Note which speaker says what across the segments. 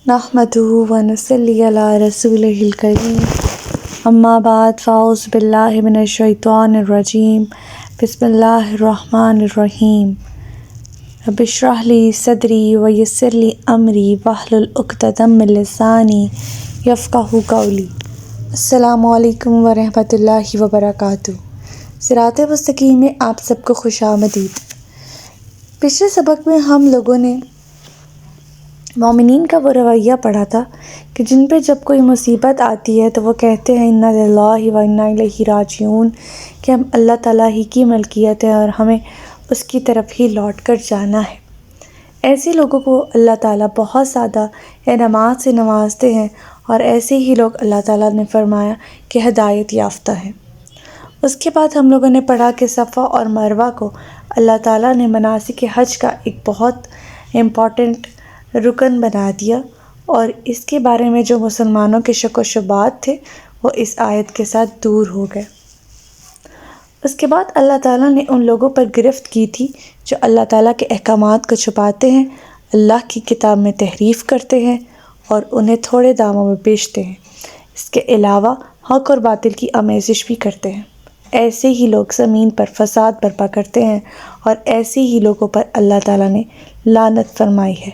Speaker 1: نحمده ونصلي على رسوله الكريم اما بعد فاعوذ باللہ من الشیطان الرجیم بسم اللہ الرحمن الرحیم رب اشرح لی صدری ویسر لی امری واحلل عقدۃ من لسانی یفقہوا قولی۔ السلام علیکم ورحمۃ اللہ وبرکاتہ۔ صراط مستقیم میں آپ سب کو خوش آمدید۔ پچھلے سبق میں ہم لوگوں نے مومنین کا وہ رویہ پڑھا تھا کہ جن پہ جب کوئی مصیبت آتی ہے تو وہ کہتے ہیں انا للہ و انا الیہ راجعون، کہ ہم اللہ تعالیٰ ہی کی ملکیت ہے اور ہمیں اس کی طرف ہی لوٹ کر جانا ہے۔ ایسے لوگوں کو اللہ تعالیٰ بہت زیادہ انعامات سے نوازتے ہیں اور ایسے ہی لوگ اللہ تعالیٰ نے فرمایا کہ ہدایت یافتہ ہیں۔ اس کے بعد ہم لوگوں نے پڑھا کہ صفا اور مروہ کو اللہ تعالیٰ نے مناسک حج کا ایک بہت امپورٹنٹ رکن بنا دیا، اور اس کے بارے میں جو مسلمانوں کے شک و شبہات تھے وہ اس آیت کے ساتھ دور ہو گئے۔ اس کے بعد اللہ تعالیٰ نے ان لوگوں پر گرفت کی تھی جو اللہ تعالیٰ کے احکامات کو چھپاتے ہیں، اللہ کی کتاب میں تحریف کرتے ہیں اور انہیں تھوڑے داموں میں بیچتے ہیں، اس کے علاوہ حق اور باطل کی آمیزش بھی کرتے ہیں۔ ایسے ہی لوگ زمین پر فساد برپا کرتے ہیں اور ایسے ہی لوگوں پر اللہ تعالیٰ نے لعنت فرمائی ہے۔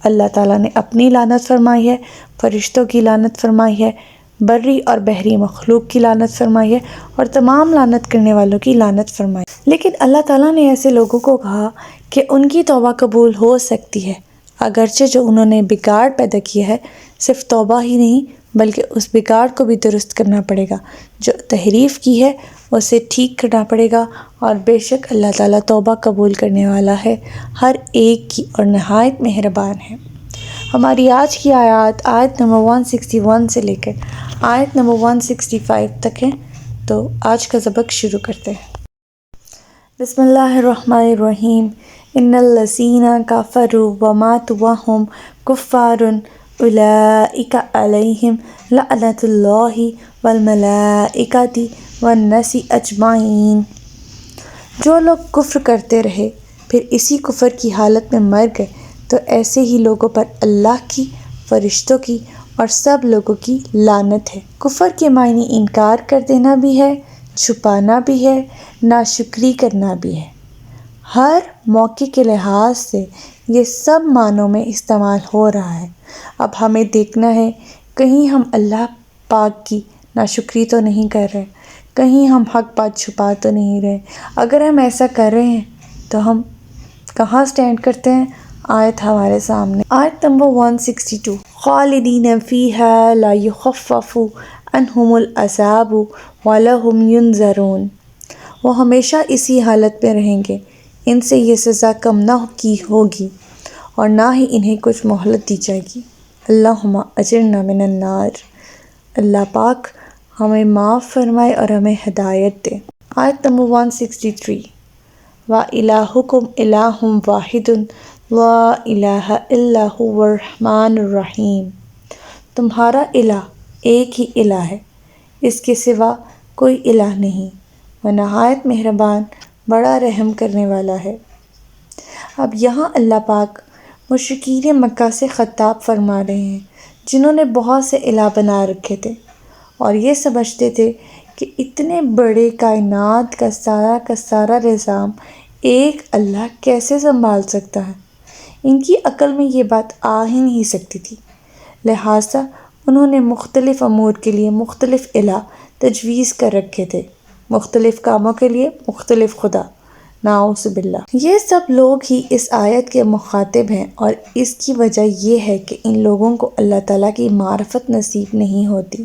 Speaker 1: اللہ تعالیٰ نے اپنی لعنت فرمائی ہے، فرشتوں کی لعنت فرمائی ہے، بری اور بحری مخلوق کی لعنت فرمائی ہے اور تمام لعنت کرنے والوں کی لعنت فرمائی۔ لیکن اللہ تعالیٰ نے ایسے لوگوں کو کہا کہ ان کی توبہ قبول ہو سکتی ہے، اگرچہ جو انہوں نے بگاڑ پیدا کیا ہے صرف توبہ ہی نہیں بلکہ اس بگاڑ کو بھی درست کرنا پڑے گا، جو تحریف کی ہے اسے ٹھیک کرنا پڑے گا، اور بے شک اللہ تعالیٰ توبہ قبول کرنے والا ہے، ہر ایک کی، اور نہایت مہربان ہے۔ ہماری آج کی آیت نمبر 161 سے لے کر آیت نمبر 165 تک ہے، تو آج کا سبق شروع کرتے ہیں۔ بسم اللہ الرحمن الرحیم۔ ان الذین کفروا وماتوا وهم کفار اولئک علیہم لعنۃ اللہ والملائکۃ والناس اجمعین۔ جو لوگ کفر کرتے رہے پھر اسی کفر کی حالت میں مر گئے تو ایسے ہی لوگوں پر اللہ کی، فرشتوں کی اور سب لوگوں کی لعنت ہے۔ کفر کے معنی انکار کر دینا بھی ہے، چھپانا بھی ہے، ناشکری کرنا بھی ہے۔ ہر موقع کے لحاظ سے یہ سب معنوں میں استعمال ہو رہا ہے۔ اب ہمیں دیکھنا ہے کہیں ہم اللہ پاک کی ناشکری تو نہیں کر رہے، کہیں ہم حق بات چھپا تو نہیں رہے۔ اگر ہم ایسا کر رہے ہیں تو ہم کہاں سٹینڈ کرتے ہیں؟ آیت ہمارے سامنے، آیت نمبر 162۔ خالدین فیہا لا یخفف عنہم العذاب ولا ھم ینظرون۔ وہ ہمیشہ اسی حالت میں رہیں گے، ان سے یہ سزا کم نہ کی ہوگی اور نہ ہی انہیں کچھ مہلت دی جائے گی۔ اللہم اجرنا من النار۔ اللہ پاک ہمیں معاف فرمائے اور ہمیں ہدایت دے۔ آیت نمبر 163۔ وَإِلَٰهُكُمْ إِلَٰهٌ وَاحِدٌ لَا إِلَٰهَ إِلَّا هُوَ الرَّحْمَٰنُ الرَّحِيمُ۔ تمہارا الہ ایک ہی الہ ہے، اس کے سوا کوئی الہ نہیں، وہ نہایت مہربان، بڑا رحم کرنے والا ہے۔ اب یہاں اللہ پاک مشرکین مکہ سے خطاب فرما رہے ہیں جنہوں نے بہت سے الہ بنا رکھے تھے اور یہ سمجھتے تھے کہ اتنے بڑے کائنات کا سارا نظام ایک اللہ کیسے سنبھال سکتا ہے۔ ان کی عقل میں یہ بات آ ہی نہیں سکتی تھی، لہٰذا انہوں نے مختلف امور کے لیے مختلف الہ تجویز کر رکھے تھے، مختلف کاموں کے لیے مختلف خدا، نعوذ باللہ۔ یہ سب لوگ ہی اس آیت کے مخاطب ہیں، اور اس کی وجہ یہ ہے کہ ان لوگوں کو اللہ تعالیٰ کی معرفت نصیب نہیں ہوتی،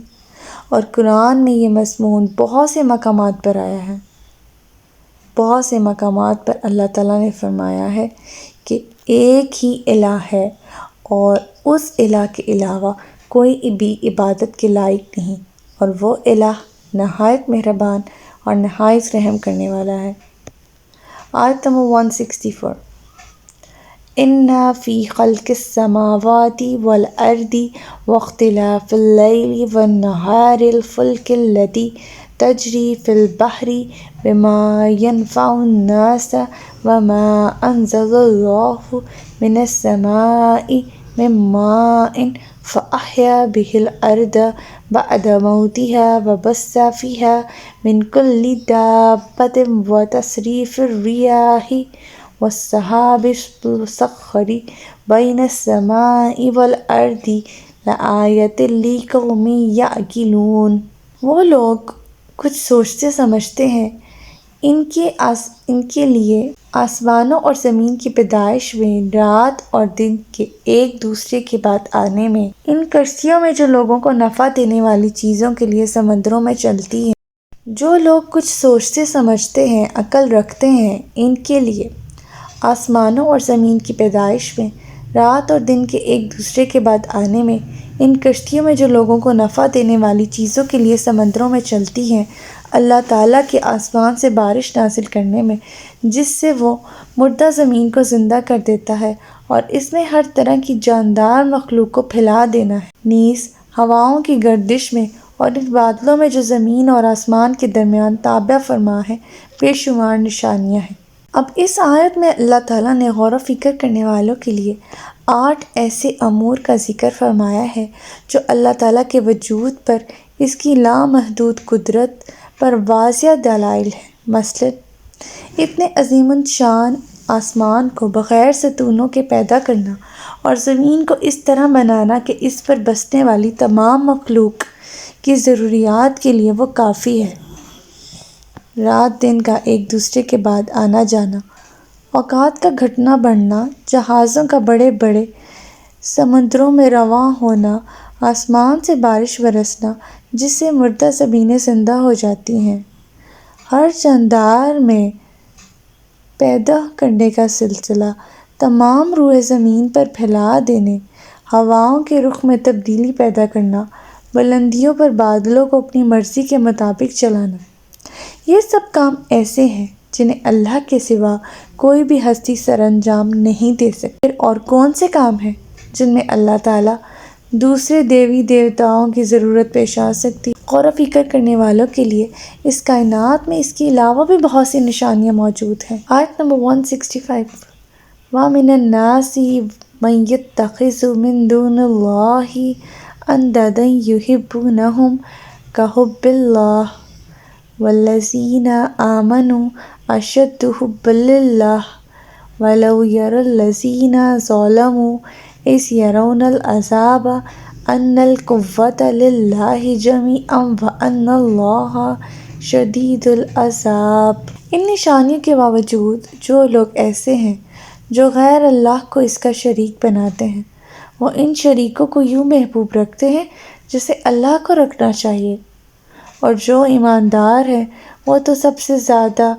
Speaker 1: اور قرآن میں یہ مضمون بہت سے مقامات پر آیا ہے۔ بہت سے مقامات پر اللہ تعالیٰ نے فرمایا ہے کہ ایک ہی الہ ہے اور اس الہ کے علاوہ کوئی بھی عبادت کے لائق نہیں، اور وہ الہ نہایت مہربان اور نہایت رحم کرنے والا ہے۔ آیت نمبر 164۔ ان فی خلق السماوات والارض واختلاف اللیل والنہار الفلک التی تجری فی البحر بما ینفع الناس وما انزل اللہ من السماء من ماء فأحيا به الأرض بعد موتها وبث فيها من كل دابة وتصريف الرياح والسحاب المسخر بين السماء والأرض لآيات لقوم يعقلون۔ وہ لوگ کچھ سوچتے سمجھتے ہیں ان کے لیے آسمانوں اور زمین کی پیدائش میں، رات اور دن کے ایک دوسرے کے بعد آنے میں، ان کشتیوں میں جو لوگوں کو نفع دینے والی چیزوں کے لیے سمندروں میں چلتی ہیں۔ جو لوگ کچھ سوچتے سمجھتے ہیں، عقل رکھتے ہیں، ان کے لیے آسمانوں اور زمین کی پیدائش میں، رات اور دن کے ایک دوسرے کے بعد آنے میں، ان کشتیوں میں جو لوگوں کو نفع دینے والی چیزوں کے لیے سمندروں میں چلتی ہیں، اللہ تعالیٰ کے آسمان سے بارش نازل کرنے میں، جس سے وہ مردہ زمین کو زندہ کر دیتا ہے، اور اس میں ہر طرح کی جاندار مخلوق کو پھیلا دینا ہے، نیز ہواؤں کی گردش میں اور ان بادلوں میں جو زمین اور آسمان کے درمیان تابع فرما ہے، بے شمار نشانیاں ہیں۔ اب اس آیت میں اللہ تعالیٰ نے غور و فکر کرنے والوں کے لیے 8 ایسے امور کا ذکر فرمایا ہے جو اللہ تعالیٰ کے وجود پر، اس کی لامحدود قدرت پر واضح دلائل ہیں۔ مثلاً اتنے عظیم الشان آسمان کو بغیر ستونوں کے پیدا کرنا اور زمین کو اس طرح بنانا کہ اس پر بسنے والی تمام مخلوق کی ضروریات کے لیے وہ کافی ہے۔ رات دن کا ایک دوسرے کے بعد آنا جانا، اوقات کا گھٹنا بڑھنا، جہازوں کا بڑے بڑے سمندروں میں رواں ہونا، آسمان سے بارش برسنا جس سے مردہ زمینیں زندہ ہو جاتی ہیں، ہر جاندار میں پیدا کرنے کا سلسلہ، تمام روئے زمین پر پھیلا دینے، ہواؤں کے رخ میں تبدیلی پیدا کرنا، بلندیوں پر بادلوں کو اپنی مرضی کے مطابق چلانا، یہ سب کام ایسے ہیں جنہیں اللہ کے سوا کوئی بھی ہستی سر انجام نہیں دے سکتی۔ اور کون سے کام ہیں جن میں اللہ تعالیٰ دوسرے دیوی دیوتاؤں کی ضرورت پیش آ سکتی؟ غور و فکر کرنے والوں کے لیے اس کائنات میں اس کے علاوہ بھی بہت سی نشانیاں موجود ہیں۔ آیت نمبر 165، وَمِنَ النَّاسِ مَن يَتَّخِذُ مِن دُونِ اللَّهِ أَندَادًا يُحِبُّونَهُمْ كَحُبِّ اللَّهِ وَالَّذِينَ آمَنُوا أَشَدُّ حُبًّا لِلَّهِ وَلَوْ يَرَى الَّذِينَ ظَلَمُوا إِذْ يَرَوْنَ الْعَذَابَ أَنَّ الْقُوَّةَ لِلَّهِ جَمِيعًا وَأَنَّ اللَّهَ شَدِيدُ الْعَذَابِ۔ ان نشانیوں کے باوجود جو لوگ ایسے ہیں جو غیر اللہ کو اس کا شریک بناتے ہیں، وہ ان شریکوں کو یوں محبوب رکھتے ہیں جسے اللہ کو رکھنا چاہیے، اور جو ایماندار ہیں وہ تو سب سے زیادہ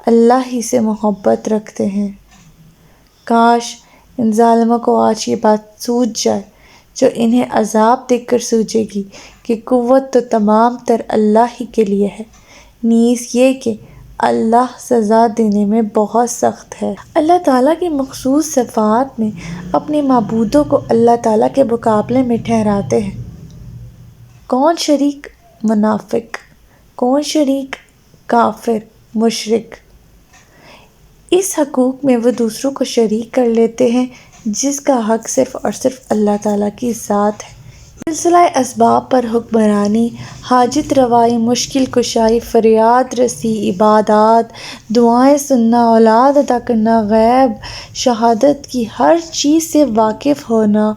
Speaker 1: اللہ ہی سے محبت رکھتے ہیں۔ کاش ان ظالموں کو آج یہ بات سوجھ جائے جو انہیں عذاب دیکھ کر سوجھے گی کہ قوت تو تمام تر اللہ ہی کے لیے ہے، نیز یہ کہ اللہ سزا دینے میں بہت سخت ہے۔ اللہ تعالیٰ کی مخصوص صفات میں اپنے معبودوں کو اللہ تعالیٰ کے مقابلے میں ٹھہراتے ہیں۔ کون شریک؟ منافق۔ کون شریک؟ کافر، مشرک۔ اس حقوق میں وہ دوسروں کو شریک کر لیتے ہیں جس کا حق صرف اور صرف اللہ تعالیٰ کی ذات ہے۔ سلسلہ اسباب پر حکمرانی، حاجت روائی، مشکل کشائی، فریاد رسی، عبادات، دعائیں سننا، اولاد عطا کرنا، غیب شہادت کی ہر چیز سے واقف ہونا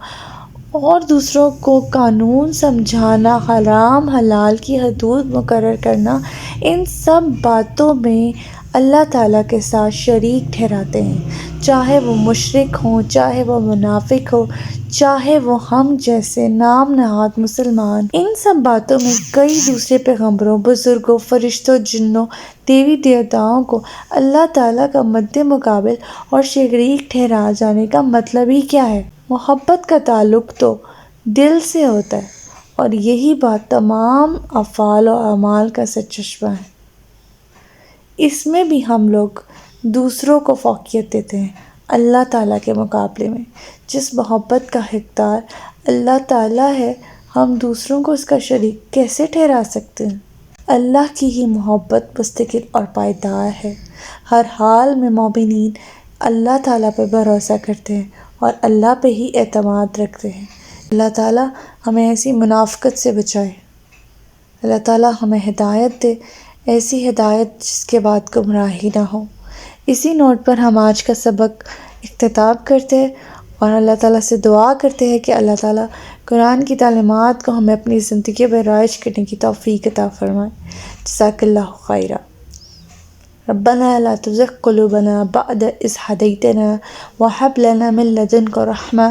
Speaker 1: اور دوسروں کو قانون سمجھانا، حرام حلال کی حدود مقرر کرنا، ان سب باتوں میں اللہ تعالیٰ کے ساتھ شریک ٹھہراتے ہیں، چاہے وہ مشرک ہوں، چاہے وہ منافق ہو، چاہے وہ ہم جیسے نام نہاد مسلمان۔ ان سب باتوں میں کئی دوسرے پیغمبروں، بزرگوں، فرشتوں، جنوں، دیوی دیوتاؤں کو اللہ تعالیٰ کا مد مقابل اور شریک ٹھہرائے جانے کا مطلب ہی کیا ہے؟ محبت کا تعلق تو دل سے ہوتا ہے، اور یہی بات تمام افعال و اعمال کا سرچشمہ ہے۔ اس میں بھی ہم لوگ دوسروں کو فوقیت دیتے ہیں اللہ تعالیٰ کے مقابلے میں۔ جس محبت کا حقدار اللہ تعالیٰ ہے، ہم دوسروں کو اس کا شریک کیسے ٹھہرا سکتے ہیں؟ اللہ کی ہی محبت مستقل اور پائیدار ہے۔ ہر حال میں مومنین اللہ تعالیٰ پر بھروسہ کرتے ہیں اور اللہ پہ ہی اعتماد رکھتے ہیں۔ اللہ تعالیٰ ہمیں ایسی منافقت سے بچائے، اللہ تعالیٰ ہمیں ہدایت دے، ایسی ہدایت جس کے بعد گمراہی نہ ہو۔ اسی نوٹ پر ہم آج کا سبق اختتام کرتے ہیں اور اللہ تعالیٰ سے دعا کرتے ہیں کہ اللہ تعالیٰ قرآن کی تعلیمات کو ہمیں اپنی زندگی میں رائج کرنے کی توفیق عطا فرمائے۔ جزاک اللہ خیرا۔ ربنا لا تزغ قلوبنا بعد إذ هديتنا وهب لنا من لدنك رحمة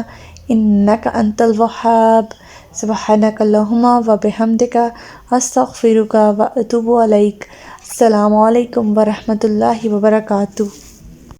Speaker 1: إنك أنت الوهاب۔ سبحانك اللهم وبحمدك أستغفرك وأتوب إليك۔ السلام علیکم ورحمۃ اللہ وبرکاتہ۔